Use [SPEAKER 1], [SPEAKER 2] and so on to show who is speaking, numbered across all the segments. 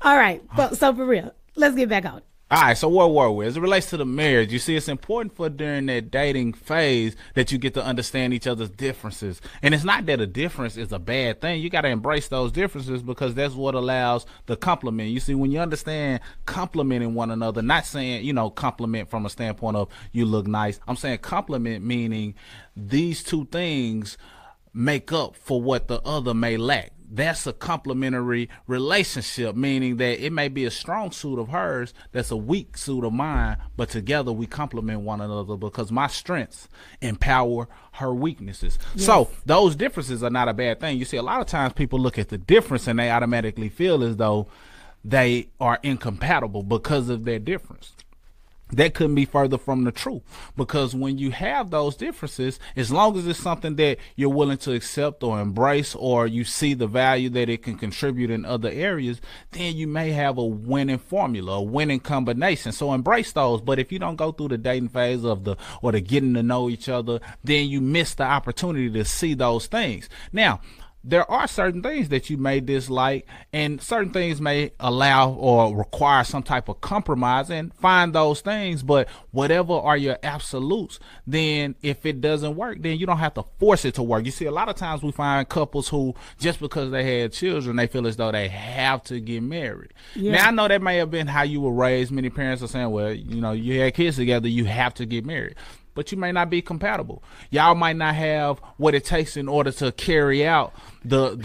[SPEAKER 1] All right. So for real, let's get back on it.
[SPEAKER 2] All right, so where were we? As it relates to the marriage, you see, it's important for during that dating phase that you get to understand each other's differences. And it's not that a difference is a bad thing. You got to embrace those differences because that's what allows the compliment. You see, when you understand complimenting one another, not saying, compliment from a standpoint of you look nice. I'm saying compliment meaning these two things make up for what the other may lack. That's a complementary relationship, meaning that it may be a strong suit of hers that's a weak suit of mine, but together we complement one another because my strengths empower her weaknesses. Yes. So those differences are not a bad thing. You see, a lot of times people look at the difference and they automatically feel as though they are incompatible because of their difference. That couldn't be further from the truth, because when you have those differences, as long as it's something that you're willing to accept or embrace, or you see the value that it can contribute in other areas, then you may have a winning formula, a winning combination. So embrace those. But if you don't go through the dating phase or the getting to know each other, then you miss the opportunity to see those things. Now, there are certain things that you may dislike, and certain things may allow or require some type of compromise, and find those things. But whatever are your absolutes, then if it doesn't work, then you don't have to force it to work. You see, a lot of times we find couples who, just because they had children, they feel as though they have to get married. Yeah. Now, I know that may have been how you were raised. Many parents are saying, well, you had kids together, you have to get married. But you may not be compatible. Y'all might not have what it takes in order to carry out the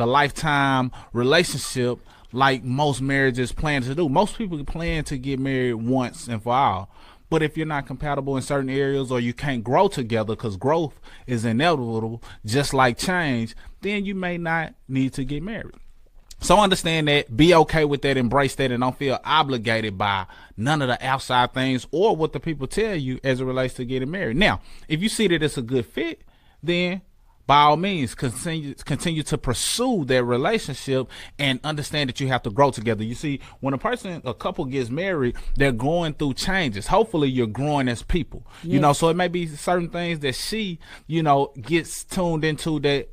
[SPEAKER 2] lifetime relationship like most marriages plan to do. Most people plan to get married once and for all. But if you're not compatible in certain areas, or you can't grow together, because growth is inevitable, just like change, then you may not need to get married. So understand that, be okay with that, embrace that, and don't feel obligated by none of the outside things or what the people tell you as it relates to getting married. Now, if you see that it's a good fit, then by all means, continue to pursue their relationship and understand that you have to grow together. You see, when a couple gets married, they're going through changes. Hopefully you're growing as people,
[SPEAKER 1] yes.
[SPEAKER 2] So it may be certain things that she, gets tuned into that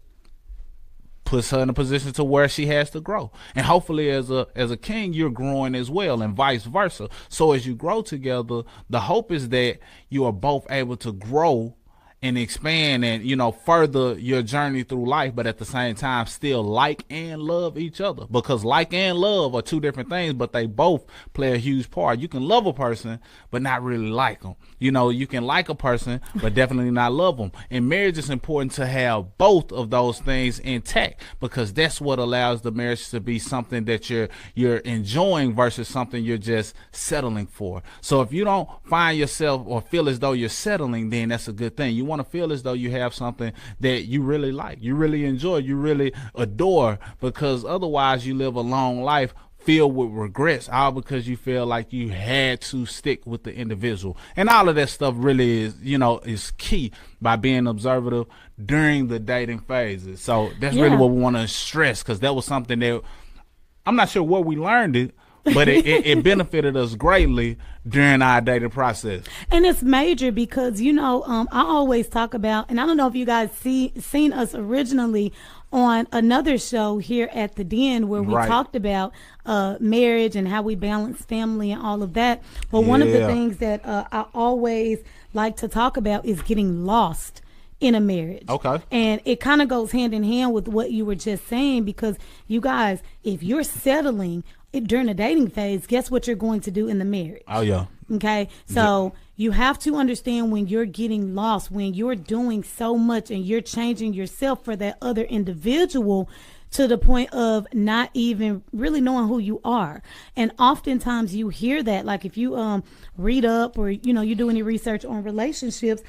[SPEAKER 2] puts her in a position to where she has to grow. And hopefully as a king, you're growing as well, and vice versa. So as you grow together, the hope is that you are both able to grow and expand and, further your journey through life, but at the same time still like and love each other, because like and love are two different things, but they both play a huge part. You can love a person, but not really like them. You can like a person, but definitely not love them. In marriage, it's important to have both of those things intact, because that's what allows the marriage to be something that you're enjoying versus something you're just settling for. So if you don't find yourself or feel as though you're settling, then that's a good thing. You want to feel as though you have something that you really like, you really enjoy, you really adore, because otherwise you live a long life filled with regrets, all because you feel like you had to stick with the individual. And all of that stuff really is key by being observative during the dating phases. So that's really what we want to stress, because that was something that I'm not sure where we learned it, but it benefited us greatly during our dating process.
[SPEAKER 1] And it's major because, I always talk about, and I don't know if you guys seen us originally on another show here at the Den where we talked about marriage and how we balance family and all of that. But one of the things that I always like to talk about is getting lost in a marriage.
[SPEAKER 2] Okay.
[SPEAKER 1] And it kind of goes hand in hand with what you were just saying, because you guys, if you're settling during the dating phase, guess what you're going to do in the marriage?
[SPEAKER 2] Oh, yeah.
[SPEAKER 1] Okay. So you have to understand when you're getting lost, when you're doing so much and you're changing yourself for that other individual to the point of not even really knowing who you are. And oftentimes you hear that, like if you read up or, you do any research on relationships,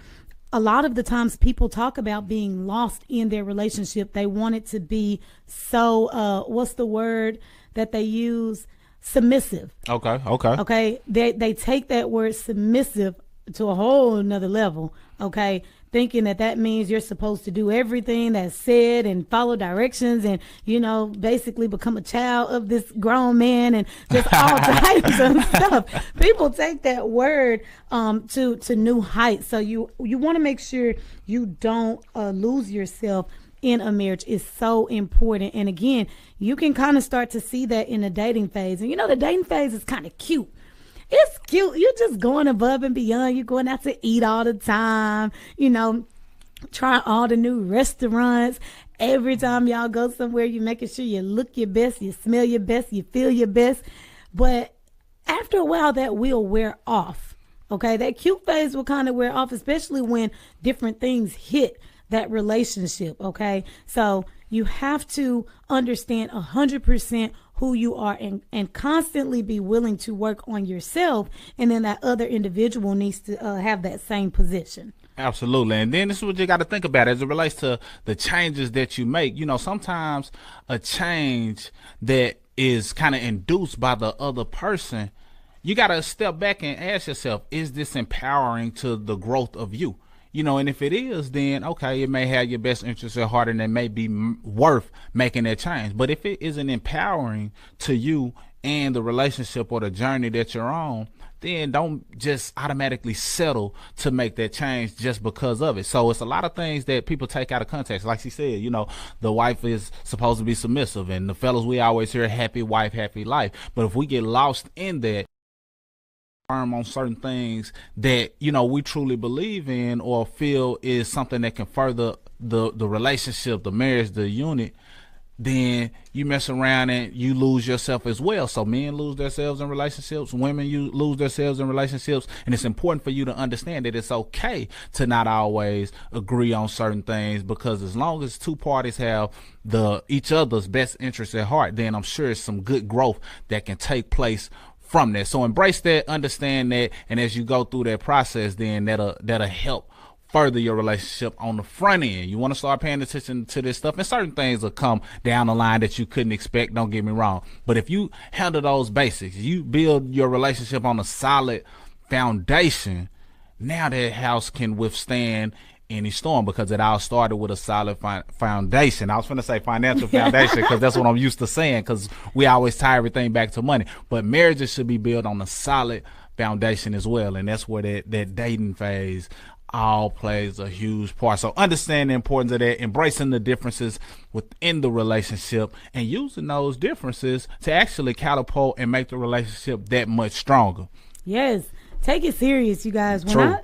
[SPEAKER 1] a lot of the times people talk about being lost in their relationship. They want it to be so, what's the word that they use? Submissive. Okay. They take that word submissive to a whole nother level. Okay. Thinking that means you're supposed to do everything that's said and follow directions and, basically become a child of this grown man and just all types of stuff. People take that word to new heights. So you want to make sure you don't lose yourself in a marriage is so important. And again, you can kind of start to see that in the dating phase. And the dating phase is kind of cute. It's cute. You're just going above and beyond. You're going out to eat all the time, trying all the new restaurants. Every time y'all go somewhere, you're making sure you look your best, you smell your best, you feel your best. But after a while, that will wear off. Okay, that cute phase will kind of wear off, especially when different things hit that relationship. Okay, so you have to understand 100% who you are and constantly be willing to work on yourself. And then that other individual needs to have that same position.
[SPEAKER 2] Absolutely. And then this is what you got to think about as it relates to the changes that you make. Sometimes a change that is kind of induced by the other person, you got to step back and ask yourself, is this empowering to the growth of you? And if it is, then okay, it may have your best interest at heart and it may be worth making that change. But if it isn't empowering to you and the relationship or the journey that you're on, then don't just automatically settle to make that change just because of it. So it's a lot of things that people take out of context. Like she said, the wife is supposed to be submissive, and the fellas, we always hear happy wife, happy life. But if we get lost in that, firm on certain things that we truly believe in or feel is something that can further the relationship, the marriage, the unit, then you mess around and you lose yourself as well. So men lose themselves in relationships, women lose themselves in relationships, and it's important for you to understand that it's okay to not always agree on certain things, because as long as two parties have each other's best interests at heart, then I'm sure it's some good growth that can take place from that. So embrace that, understand that, and as you go through that process, then that'll help further your relationship on the front end. You want to start paying attention to this stuff, and certain things will come down the line that you couldn't expect, don't get me wrong. But if you handle those basics, you build your relationship on a solid foundation, now that house can withstand any storm, because it all started with a solid foundation. I was going to say financial foundation because that's what I'm used to saying, because we always tie everything back to money. But marriages should be built on a solid foundation as well, and that's where that dating phase all plays a huge part. So understand the importance of that, embracing the differences within the relationship, and using those differences to actually catapult and make the relationship that much stronger.
[SPEAKER 1] Yes, take it serious, you guys.
[SPEAKER 2] True.